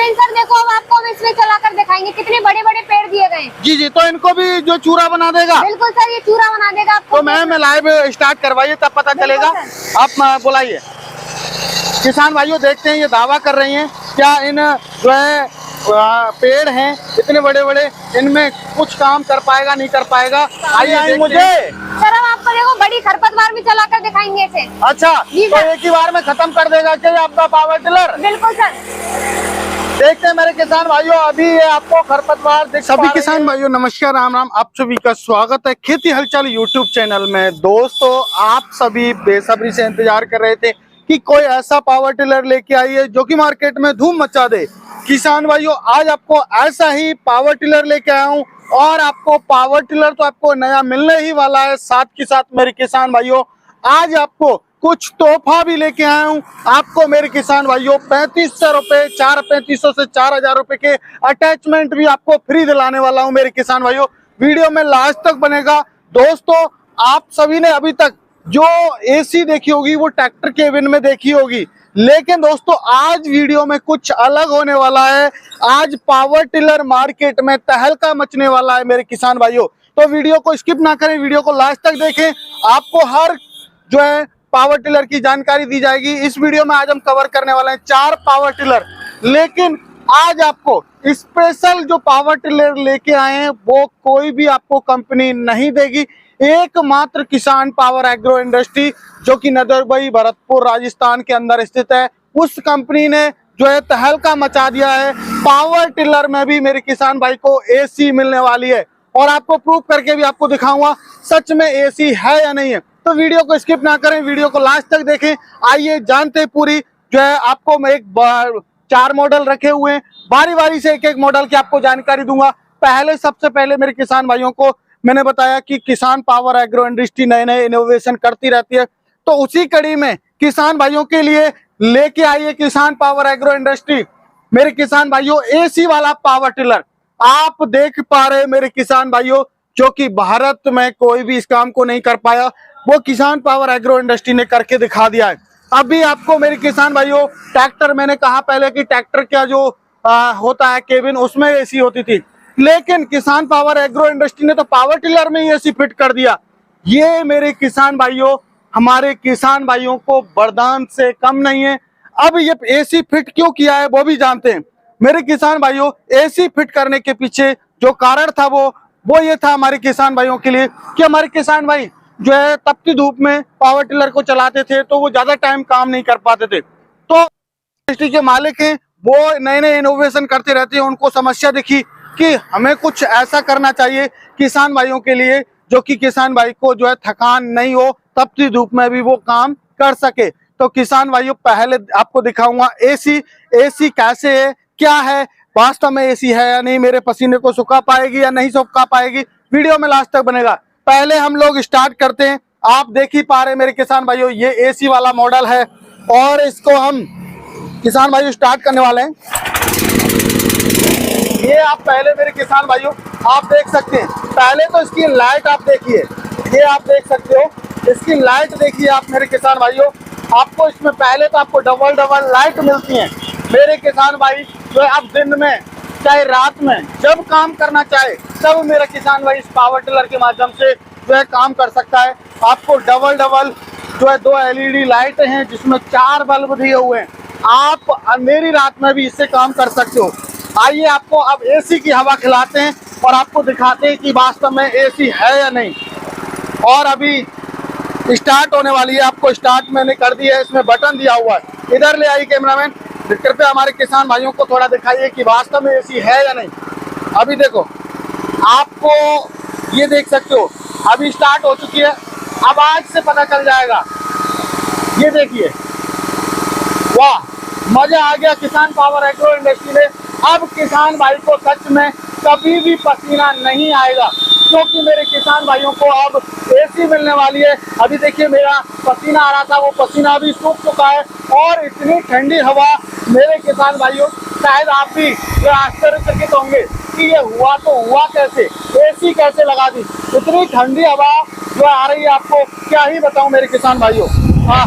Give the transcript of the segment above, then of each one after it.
लेकिन सर देखो अब आपको हम इसमें चला कर दिखाएंगे, कितने बड़े बड़े पेड़ दिए गए। जी जी, तो इनको भी जो चूरा बना देगा? बिल्कुल सर, ये चूरा बना देगा आपको। तो मैम लाइव स्टार्ट करवाइए तब पता चलेगा। आप बुलाइए। किसान भाइयों देखते हैं ये दावा कर रही हैं, क्या इन जो है पेड़ हैं इतने बड़े बड़े, इनमें कुछ काम कर पाएगा नहीं कर पाएगा? आइए मुझे सर हम आपको देखो बड़ी खरपतवार भी चला कर दिखाएंगे इसे। अच्छा, तो एक ही बार में खत्म कर देगा क्या आपका पावर टिलर? बिल्कुल सर। देखते हैं मेरे किसान भाइयों, अभी ये आपको खरपतवार दिख सभी किसान भाइयों नमस्कार, राम राम। आप सभी का स्वागत है खेती हलचल यूट्यूब चैनल में। दोस्तों आप सभी बेसब्री से इंतजार कर रहे थे कि कोई ऐसा पावर टिलर लेके आइए जो कि मार्केट में धूम मचा दे। किसान भाइयों आज आपको ऐसा ही पावर टिलर लेके आया हूँ, और आपको पावर टिलर तो आपको नया मिलने ही वाला है। साथ के साथ मेरे किसान भाइयों आज आपको कुछ तोहफा भी लेके आया हूँ। आपको मेरे किसान भाइयों 3500 रुपए, 3500 से 4000 रुपए के अटैचमेंट भी आपको फ्री दिलाने वाला हूँ मेरे किसान भाइयों। वीडियो में लास्ट तक बनेगा। दोस्तों आप सभी ने अभी तक जो एसी देखी होगी वो ट्रैक्टर केबिन में देखी होगी, लेकिन दोस्तों आज वीडियो में कुछ अलग होने वाला है। आज पावर टिलर मार्केट में तहलका मचने वाला है मेरे किसान भाइयों। तो वीडियो को स्किप ना करें, वीडियो को लास्ट तक देखें। आपको हर जो है पावर टिलर की जानकारी दी जाएगी। इस वीडियो में आज हम कवर करने वाले हैं 4 पावर टिलर, लेकिन आज आपको स्पेशल जो पावर टिलर लेके आए हैं वो कोई भी आपको कंपनी नहीं देगी। एकमात्र किसान पावर एग्रो इंडस्ट्री जो कि नदरबई भरतपुर राजस्थान के अंदर स्थित है, उस कंपनी ने जो है तहलका मचा दिया है। पावर टिलर में भी मेरे किसान भाई को एसी मिलने वाली है, और आपको प्रूफ करके भी आपको दिखाऊंगा सच में एसी है या नहीं है। तो वीडियो को स्किप ना करें, वीडियो को लास्ट तक देखें। आइए जानते पूरी जो है आपको मैं 4 मॉडल रखे हुए हैं, बारी बारी से एक एक मॉडल की आपको जानकारी दूंगा। सबसे पहले मेरे किसान भाइयों को मैंने बताया कि किसान पावर एग्रो इंडस्ट्री नए नए इनोवेशन करती रहती है, तो उसी कड़ी में किसान भाइयों के लिए लेके आइए किसान पावर एग्रो इंडस्ट्री मेरे किसान भाइयों एसी वाला पावर टिलर। आप देख पा रहे मेरे किसान भाइयों, जो कि भारत में कोई भी इस काम को नहीं कर पाया, वो किसान पावर एग्रो इंडस्ट्री ने करके दिखा दिया है। अभी आपको मेरे किसान भाइयों ट्रैक्टर, मैंने कहा पहले कि ट्रैक्टर का जो होता है केबिन उसमें एसी होती थी, लेकिन किसान पावर एग्रो इंडस्ट्री ने तो पावर टिलर में ही एसी फिट कर दिया। ये मेरे किसान भाइयों हमारे किसान भाइयों को वरदान से कम नहीं है। अब ये एसी फिट क्यों किया है वो भी जानते हैं मेरे किसान भाइयों। एसी फिट करने के पीछे जो कारण था वो ये था हमारे किसान भाइयों के लिए कि हमारे किसान भाई जो है तपती धूप में पावर टिलर को चलाते थे तो वो ज्यादा टाइम काम नहीं कर पाते थे। तो इंडस्ट्री के मालिक हैं, वो नए नए इनोवेशन करते रहते हैं। उनको समस्या दिखी कि हमें कुछ ऐसा करना चाहिए किसान भाइयों के लिए जो कि किसान भाई को जो है थकान नहीं हो, तपती धूप में भी वो काम कर सके। तो किसान भाइयों पहले आपको दिखाऊंगा एसी कैसे है, क्या है, वास्तव में एसी है या नहीं, मेरे पसीने को सुखा पाएगी या नहीं सुखा पाएगी, वीडियो में लास्ट तक बनेगा। पहले हम लोग स्टार्ट करते हैं। आप देख ही पा रहे मेरे किसान भाइयों ये एसी वाला मॉडल है, और इसको हम किसान भाइयों स्टार्ट करने वाले हैं। ये आप पहले मेरे किसान भाइयों आप देख सकते हैं, पहले तो इसकी लाइट आप देखिए, ये आप देख सकते हो इसकी लाइट देखिए आप मेरे किसान भाइयों। आपको इसमें पहले तो आपको डबल लाइट मिलती है मेरे किसान भाई। जो है आप दिन में चाहे रात में जब काम करना चाहे तब मेरा किसान भाई इस पावर टिलर के माध्यम से जो है काम कर सकता है। आपको डबल जो है 2 LED लाइट हैं जिसमें 4 बल्ब दिए हुए हैं। आप अंधेरी रात में भी इससे काम कर सकते हो। आइए आपको अब एसी की हवा खिलाते हैं और आपको दिखाते हैं कि वास्तव में एसी है या नहीं। और अभी स्टार्ट होने वाली है, आपको स्टार्ट मैंने कर दिया है, इसमें बटन दिया हुआ है। इधर ले आइए कैमरामैन, कृपया हमारे किसान भाइयों को थोड़ा दिखाइए कि वास्तव में एसी है या नहीं। अभी देखो आपको ये देख सकते हो अभी स्टार्ट हो चुकी है, अब आज से पता चल जाएगा। ये देखिए, वाह मजा आ गया किसान पावर एग्रो इंडस्ट्री में। अब किसान भाई को सच में कभी भी पसीना नहीं आएगा, क्योंकि मेरे किसान भाइयों को अब एसी मिलने वाली है। अभी देखिए मेरा पसीना आ रहा था, वो पसीना अभी सूख चुका है, और इतनी ठंडी हवा मेरे किसान भाइयों, शायद आप भी जो आश्चर्यचकित होंगे कि ये हुआ तो हुआ कैसे, एसी कैसे लगा दी। इतनी ठंडी हवा जो आ रही है, आपको क्या ही बताऊं मेरे किसान भाइयों। हाँ,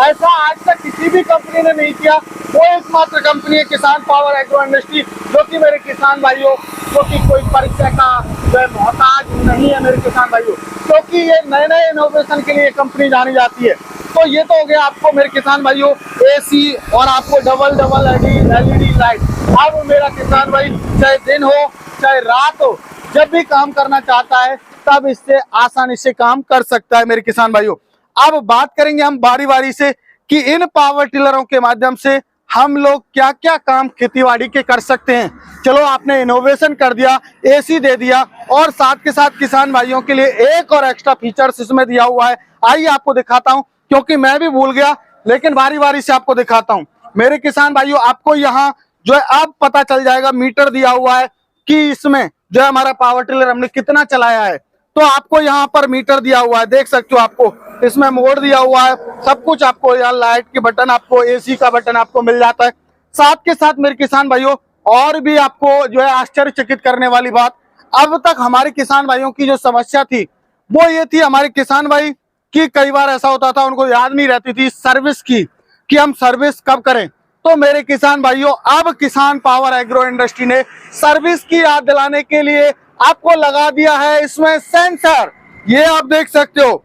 ऐसा आज तक किसी भी कंपनी ने नहीं किया। वो एकमात्र कंपनी है किसान पावर एग्रो इंडस्ट्री, जो कि मेरे किसान भाइयों जो कि कोई परिचय का जो मोहताज नहीं है मेरे किसान भाइयों, क्योंकि ये नए नए इनोवेशन के लिए कंपनी जानी जाती है। तो ये तो हो गया आपको मेरे किसान भाइयों एसी और आपको डबल एलईडी लाइट। अब मेरा किसान भाई चाहे दिन हो चाहे रात हो, जब भी काम करना चाहता है तब इससे आसानी से काम कर सकता है मेरे किसान भाइयों। अब बात करेंगे हम बारी बारी से कि इन पावर टिलरों के माध्यम से हम लोग क्या क्या काम खेतीबाड़ी के कर सकते हैं। चलो, आपने इनोवेशन कर दिया, एसी दे दिया और साथ के साथ किसान भाइयों के लिए एक और एक्स्ट्रा फीचर्स इसमें दिया हुआ है। आइए आपको दिखाता हूं, क्योंकि मैं भी भूल गया, लेकिन बारी बारी से आपको दिखाता हूं। मेरे किसान भाइयों, आपको यहाँ जो है अब पता चल जाएगा, मीटर दिया हुआ है कि इसमें जो है हमारा पावर टिलर हमने कितना चलाया है। तो आपको यहाँ पर मीटर दिया हुआ है, देख सकते हो, आपको इसमें मोड दिया हुआ है, सब कुछ आपको यहाँ लाइट के बटन, आपको एसी का बटन आपको मिल जाता है। साथ के साथ मेरे किसान भाइयों और भी आपको जो है आश्चर्यचकित करने वाली बात, अब तक हमारे किसान भाइयों की जो समस्या थी वो ये थी, हमारे किसान भाई कि कई बार ऐसा होता था उनको याद नहीं रहती थी सर्विस की, कि हम सर्विस कब करें। तो मेरे किसान भाइयों, अब किसान पावर एग्रो इंडस्ट्री ने सर्विस की याद दिलाने के लिए आपको लगा दिया है इसमें सेंसर। ये आप देख सकते हो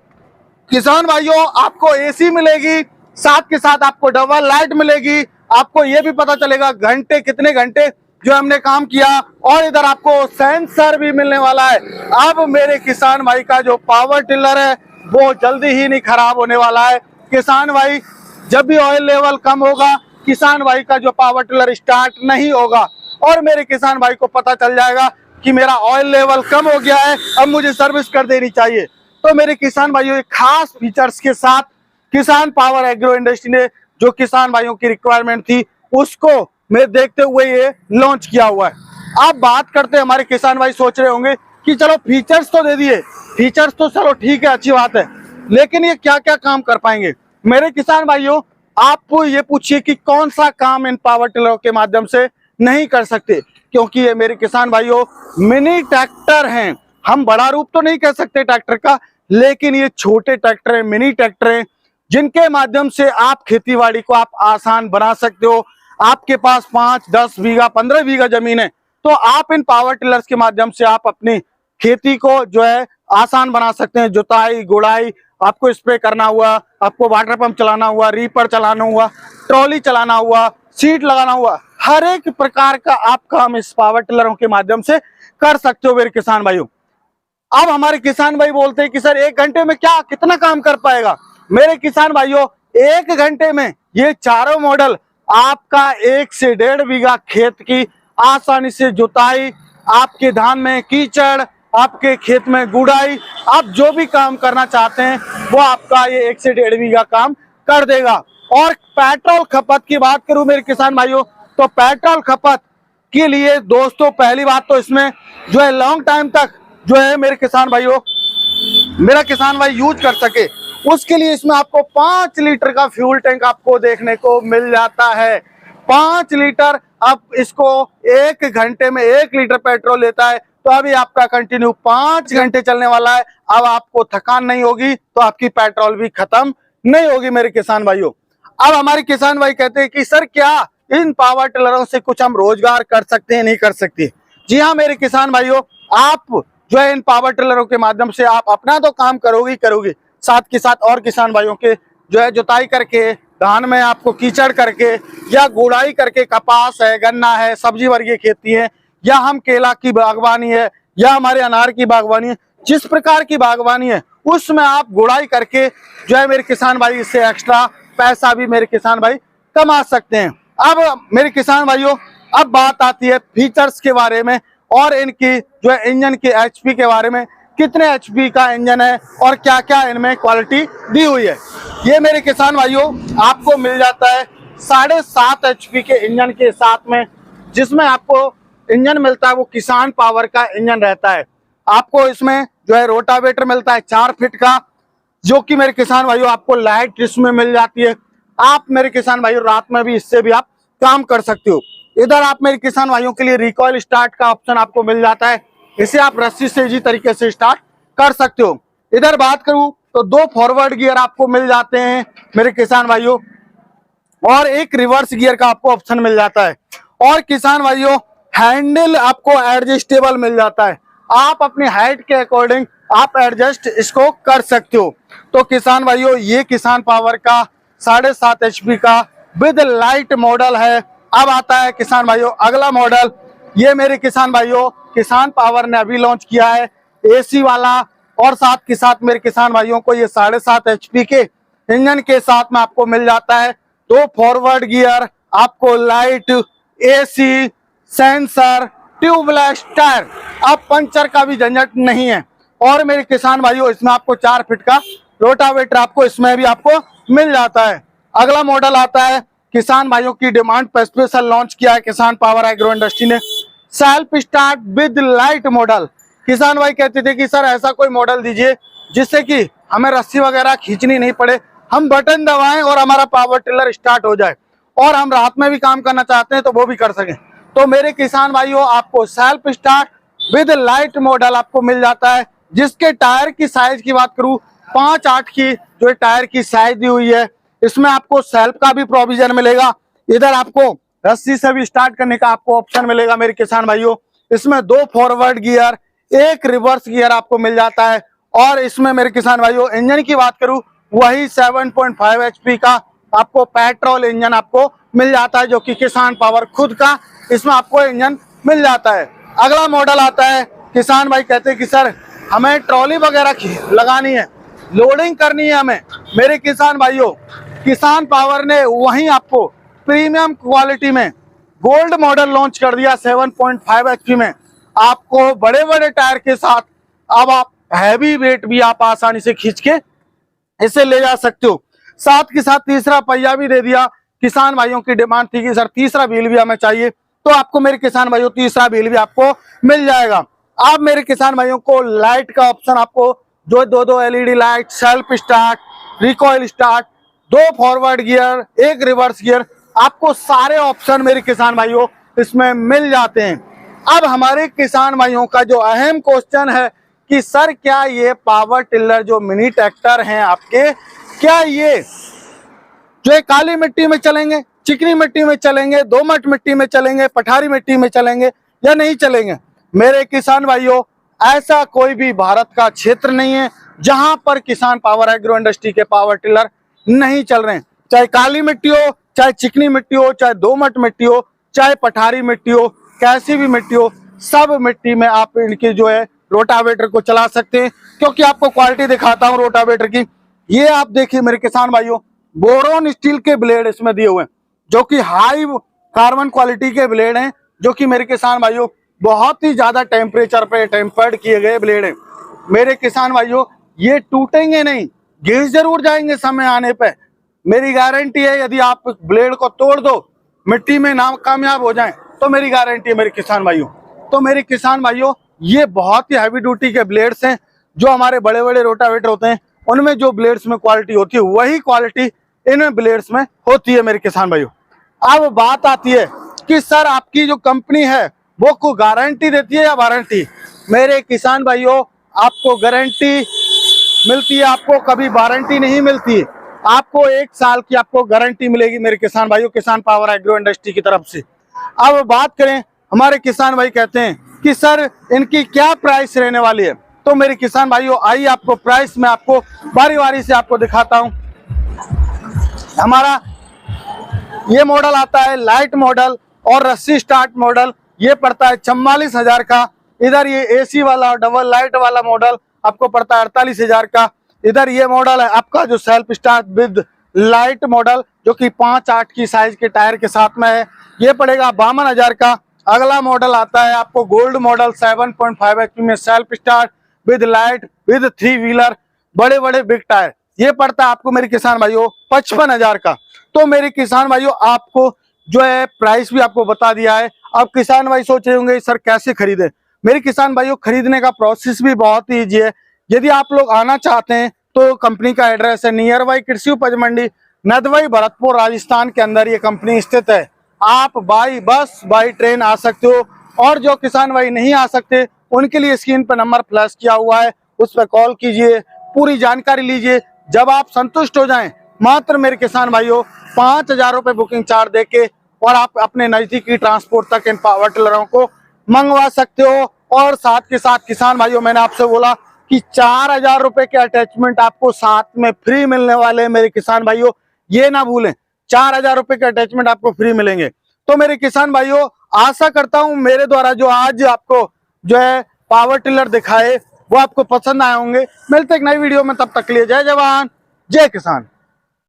किसान भाइयों, आपको एसी मिलेगी, साथ के साथ आपको डबल लाइट मिलेगी, आपको ये भी पता चलेगा घंटे कितने घंटे जो हमने काम किया, और इधर आपको सेंसर भी मिलने वाला है। अब मेरे किसान भाई का जो पावर टिलर है वो जल्दी ही नहीं खराब होने वाला है। किसान भाई, जब भी ऑयल लेवल कम होगा, किसान भाई का जो पावर टिलर स्टार्ट नहीं होगा, और मेरे किसान भाई को पता चल जाएगा कि मेरा ऑयल लेवल कम हो गया है, अब मुझे सर्विस कर देनी चाहिए। तो मेरे किसान भाइयों, एक खास फीचर्स के साथ किसान पावर एग्रो इंडस्ट्री ने जो किसान भाइयों की रिक्वायरमेंट थी उसको मैं देखते हुए ये लॉन्च किया हुआ है। अब बात करते हैं, हमारे किसान भाई सोच रहे होंगे कि चलो फीचर्स तो दे दिए, फीचर्स तो चलो ठीक है, अच्छी बात है, लेकिन ये क्या क्या काम कर पाएंगे। मेरे किसान भाइयों, आप ये पूछिए कि कौन सा काम इन पावर टिलरों के माध्यम से नहीं कर सकते, क्योंकि ये मेरे किसान भाइयों मिनी ट्रैक्टर हैं। हम बड़ा रूप तो नहीं कह सकते ट्रैक्टर का, लेकिन ये छोटे ट्रैक्टर हैं, मिनी ट्रैक्टर हैं, जिनके माध्यम से आप खेतीबाड़ी को आप आसान बना सकते हो। आपके पास 5, 10 बीघा, 15 बीघा जमीन है, तो आप इन पावर टिलर्स के माध्यम से आप अपनी खेती को जो है आसान बना सकते हैं। जुताई, गुड़ाई, आपको स्प्रे करना हुआ, आपको वाटर पंप चलाना हुआ, रीपर चलाना हुआ, ट्रॉली चलाना हुआ, सीट लगाना हुआ, हर एक प्रकार का आप काम इस पावर टिलरों के माध्यम से कर सकते हो मेरे किसान भाइयों। अब हमारे किसान भाई बोलते हैं कि सर 1 घंटे में क्या कितना काम कर पाएगा। मेरे किसान भाइयों, 1 घंटे में ये चारों मॉडल आपका 1 से 1.5 बीघा खेत की आसानी से जुताई, आपके धान में कीचड़, आपके खेत में गुड़ाई, आप जो भी काम करना चाहते हैं वो आपका ये 1 से 1.5 बीघा काम कर देगा। और पेट्रोल खपत की बात करूं मेरे किसान भाइयों, तो पेट्रोल खपत के लिए दोस्तों पहली बात तो इसमें जो है लॉन्ग टाइम तक जो है मेरे किसान भाइयों, मेरा किसान भाई यूज कर सके, उसके लिए इसमें आपको 5 लीटर का फ्यूल टैंक आपको देखने को मिल जाता है। 5 लीटर, अब इसको 1 घंटे में 1 लीटर पेट्रोल लेता है, तो अभी आपका कंटिन्यू 5 घंटे चलने वाला है। अब आपको थकान नहीं होगी, तो आपकी पेट्रोल भी खत्म नहीं होगी मेरे किसान भाइयों। अब हमारे किसान भाई कहते हैं कि सर क्या इन पावर टिलरों से कुछ हम रोजगार कर सकते हैं, नहीं कर सकते। जी हाँ मेरे किसान भाइयों, आप जो है इन पावर टिलरों के माध्यम से आप अपना तो काम करोगे, साथ के साथ और किसान भाइयों के जो है जुताई करके, धान में आपको कीचड़ करके, या गुड़ाई करके, कपास है, गन्ना है, सब्जी वर्गीय खेती है, या हम केला की बागवानी है, या हमारे अनार की बागवानी है, जिस प्रकार की बागवानी है उसमें आप गुड़ाई करके जो है मेरे किसान भाई इससे एक्स्ट्रा पैसा भी मेरे किसान भाई कमा सकते हैं। अब मेरे किसान भाइयों, अब बात आती है फीचर्स के बारे में और इनकी जो है इंजन की एचपी के बारे में, कितने एचपी का इंजन है और क्या क्या इनमें क्वालिटी दी हुई है। ये मेरे किसान भाइयों आपको मिल जाता है 7.5 एचपी के इंजन के साथ में, जिसमें आपको इंजन मिलता है वो किसान पावर का इंजन रहता है। आपको इसमें जो है रोटावेटर मिलता है 4 फीट का, जो कि मेरे किसान भाइयों आपको लाइट इसमें मिल जाती है। आप मेरे किसान भाइयों रात में भी इससे भी आप काम कर सकते हो। इधर आप मेरे किसान भाइयों के लिए रिकॉइल स्टार्ट का ऑप्शन आपको मिल जाता है, इसे आप रस्सी से इजी तरीके से स्टार्ट कर सकते हो। इधर बात करूं तो 2 फॉरवर्ड गियर आपको मिल जाते हैं मेरे किसान भाइयों, और एक रिवर्स गियर का आपको ऑप्शन मिल जाता है। और किसान भाइयों हैंडल आपको एडजस्टेबल मिल जाता है, आप अपनी हाइट के अकॉर्डिंग आप एडजस्ट इसको कर सकते हो। तो किसान भाइयों ये किसान पावर का 7.5 HP का विद लाइट मॉडल है। अब आता है किसान भाइयों अगला मॉडल, ये मेरे किसान भाइयों किसान पावर ने अभी लॉन्च किया है AC वाला, और साथ के साथ मेरे किसान भाइयों को ये 7.5 HP के इंजन के साथ में आपको मिल जाता है। 2 फॉरवर्ड गियर, आपको light, AC, sensor, tubeless tyre, अब पंचर का भी झंझट नहीं है। और मेरे किसान भाइयों इसमें आपको 4 फीट का रोटावेटर आपको इसमें भी आपको मिल जाता है। अगला मॉडल आता है किसान भाइयों की डिमांड पर स्पेशल लॉन्च किया है किसान पावर एग्रो इंडस्ट्री ने, self start with light model. किसान भाई कहते थे कि सर ऐसा कोई मॉडल दीजिए जिससे कि हमें रस्सी वगैरह खींचनी नहीं पड़े, हम बटन दबाएं और हमारा पावर टिलर स्टार्ट हो जाए, और हम रात में भी काम करना चाहते हैं तो वो भी कर सकें। तो मेरे किसान भाइयों आपको self start with light model आपको मिल जाता है, जिसके टायर की साइज की बात करूं 5/8 की जो टायर की साइज दी हुई है। इसमें आपको सेल्फ का भी प्रोविजन मिलेगा, इधर आपको रस्सी से भी स्टार्ट करने का आपको ऑप्शन मिलेगा मेरे किसान भाइयों। इसमें 2 फॉरवर्ड गियर, 1 रिवर्स गियर आपको मिल जाता है। और इसमें मेरे किसान भाइयों इंजन की बात करूं वही 7.5 HP का आपको पेट्रोल इंजन आपको मिल जाता है, जो कि किसान पावर खुद का इसमें आपको इंजन मिल जाता है। अगला मॉडल आता है किसान भाई कहते हैं कि सर हमें ट्रॉली वगैरह लगानी है, लोडिंग करनी है हमें। मेरे किसान भाइयों किसान पावर ने वहीं आपको प्रीमियम क्वालिटी में गोल्ड मॉडल लॉन्च कर दिया 7.5 HP में, आपको बड़े बड़े टायर के साथ। अब आप हैवी वेट भी आप आसानी से खींच के इसे ले जा सकते हो। साथ के साथ तीसरा पहिया भी दे दिया। किसान भाइयों की डिमांड थी कि सर तीसरा व्हील भी हमें चाहिए, तो आपको मेरे किसान भाइयों तीसरा व्हील भी आपको मिल जाएगा। आप मेरे किसान भाइयों को लाइट का ऑप्शन आपको जो 2 LED light, self start, recoil start, 2 forward gear, 1 reverse gear, आपको सारे ऑप्शन मेरे किसान भाइयों इसमें मिल जाते हैं। अब हमारे किसान भाइयों का जो अहम क्वेश्चन है कि सर क्या ये पावर टिलर जो मिनी ट्रैक्टर हैं आपके, क्या ये जो काली मिट्टी में चलेंगे, चिकनी मिट्टी में चलेंगे, दोमट मिट्टी में चलेंगे, पठारी मिट्टी में चलेंगे या नहीं चलेंगे? मेरे किसान भाइयों ऐसा कोई भी भारत का क्षेत्र नहीं है जहां पर किसान पावर एग्रो इंडस्ट्री के पावर टिलर नहीं चल रहे हैं। चाहे काली मिट्टी हो, चाहे चिकनी मिट्टी हो, चाहे दोमट मिट्टी हो, चाहे पठारी मिट्टी हो, कैसी भी मिट्टी हो, सब मिट्टी में आप इनकी जो है रोटावेटर को चला सकते हैं। क्योंकि आपको क्वालिटी दिखाता हूं रोटावेटर की, ये आप देखिए मेरे किसान भाइयों बोरोन स्टील के ब्लेड इसमें दिए हुए हैं, जो कि हाई कार्बन क्वालिटी के ब्लेड हैं, जो कि मेरे किसान भाइयों बहुत ही ज्यादा टेम्परेचर पे टेम्पर्ड किए गए ब्लेड हैं। मेरे किसान भाइयों ये टूटेंगे नहीं, घिस जरूर जाएंगे समय आने पे, मेरी गारंटी है। यदि आप ब्लेड को तोड़ दो, मिट्टी में ना कामयाब हो जाएं, तो मेरी गारंटी है मेरे किसान भाइयों। तो मेरे किसान भाइयों ये बहुत ही हैवी ड्यूटी के ब्लेड्स हैं। जो हमारे बड़े बड़े रोटावेटर होते हैं उनमें जो ब्लेड्स में क्वालिटी होती है वही क्वालिटी इन ब्लेड्स में होती है मेरे किसान भाइयों। अब बात आती है कि सर आपकी जो कंपनी है वो को गारंटी देती है या वारंटी? मेरे किसान भाइयों आपको गारंटी मिलती है, आपको कभी वारंटी नहीं मिलती। आपको 1 साल की आपको गारंटी मिलेगी मेरे किसान भाइयों किसान पावर एग्रो इंडस्ट्री की तरफ से। अब बात करें हमारे किसान भाई कहते हैं कि सर इनकी क्या प्राइस रहने वाली है, तो मेरे किसान भाइयों आइए आपको प्राइस में आपको बारी बारी से आपको दिखाता हूं। हमारा ये मॉडल आता है लाइट मॉडल और रस्सी स्टार्ट मॉडल, ये पड़ता है 44,000 का। इधर ये AC वाला डबल लाइट वाला मॉडल आपको पड़ता है 48,000 का। इधर ये मॉडल है आपका जो self start with light model, जो कि 5/8 की साइज के टायर के साथ में है, ये पड़ेगा 52,000 का। अगला मॉडल आता है आपको गोल्ड मॉडल 7.5 HP में self start with light with 3 wheeler, बड़े बड़े बिग टायर, ये पड़ता है आपको मेरे किसान भाइयों 55,000 का। तो मेरे किसान भाइयों आपको जो है प्राइस भी आपको बता दिया है। अब किसान भाई सोच रहे होंगे सर कैसे खरीदें? मेरे किसान भाइयों खरीदने का प्रोसेस भी बहुत ही ईजी है। यदि आप लोग आना चाहते हैं तो कंपनी का एड्रेस है नियर बाई कृषि उपज मंडी नदवाई भरतपुर राजस्थान के अंदर ये कंपनी स्थित है। आप बाई बस बाई ट्रेन आ सकते हो, और जो किसान भाई नहीं आ सकते उनके लिए स्क्रीन पर नंबर फ्लैश किया हुआ है उस पर कॉल कीजिए, पूरी जानकारी लीजिए। जब आप संतुष्ट हो जाएं, मात्र मेरे किसान भाइयों 5,000 रुपए बुकिंग चार्ज देके और आप अपने नजदीकी ट्रांसपोर्ट तक इन पावर टिलरों को मंगवा सकते हो। और साथ के साथ किसान भाइयों, मैंने आपसे बोला कि 4,000 रुपए के अटैचमेंट आपको साथ में फ्री मिलने वाले हैं मेरे किसान भाइयों, ये ना भूलें। 4,000 रुपए के अटैचमेंट आपको फ्री मिलेंगे। तो मेरे किसान भाइयों, आशा करता हूं मेरे द्वारा जो आज आपको जो है पावर टिलर दिखाए वो आपको पसंद आए होंगे। मिलते एक नई वीडियो में, तब तक के लिए जय जवान जय किसान।